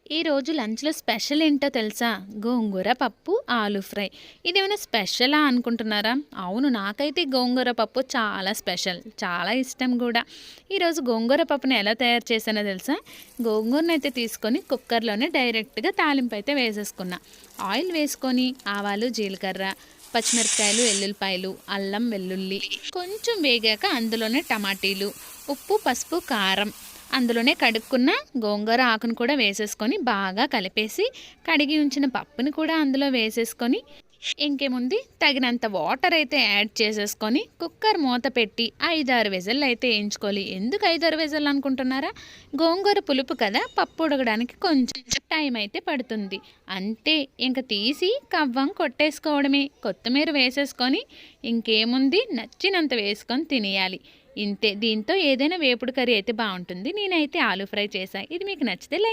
ఈరోజు లంచ్‌లో స్పెషల్ ఏంటో తెలుసా? గోంగూర పప్పు, ఆలు ఫ్రై. ఇదేమైనా స్పెషలా అనుకుంటున్నారా? అవును. నాకైతే గోంగూర పప్పు చాలా స్పెషల్. చాలా ఇష్టం గూడా. ఈరోజు గోంగూర పప్పుని ఎలా తయారు చేశానో తెలుసా? గోంగూరనైతే తీసుకొని కుక్కర్‌లోనే డైరెక్ట్‌గా తాలింపయితే వేసేసుకున్నా. ఆయిల్ వేసుకొని ఆవాలు, జీలకర్ర, పచ్చిమిరపకాయలు, ఎల్లుల్లిపాయలు, అల్లం, వెల్లుల్లి కొంచెం వేగాక అందులోనే టమాటీలు, ఉప్పు, పసుపు, కారం అందులోనే కడుక్కున్న గోంగూర ఆకును కూడా వేసేసుకొని బాగా కలిపేసి కడిగి ఉంచిన పప్పుని కూడా అందులో వేసేసుకొని ఇంకేముంది తగినంత వాటర్ అయితే యాడ్ చేసేసుకొని కుక్కర్ మూత పెట్టి 5-6 విజిల్లు అయితే వేయించుకోవాలి. ఎందుకు 5-6 విజిల్లు అనుకుంటున్నారా? గోంగూర పులుపు కదా, పప్పు ఉడకడానికి కొంచెం టైం అయితే పడుతుంది. అంతే, ఇంక తీసి కవ్వం కొట్టేసుకోవడమే. కొత్తిమీర వేసేసుకొని ఇంకేముంది నచ్చినంత వేసుకొని తినేయాలి. ఇంతే. దీంతో ఏదైనా వేపుడు కర్రీ అయితే బాగుంటుంది. నేనైతే ఆలు ఫ్రై చేశాను. ఇది మీకు నచ్చితే లైక్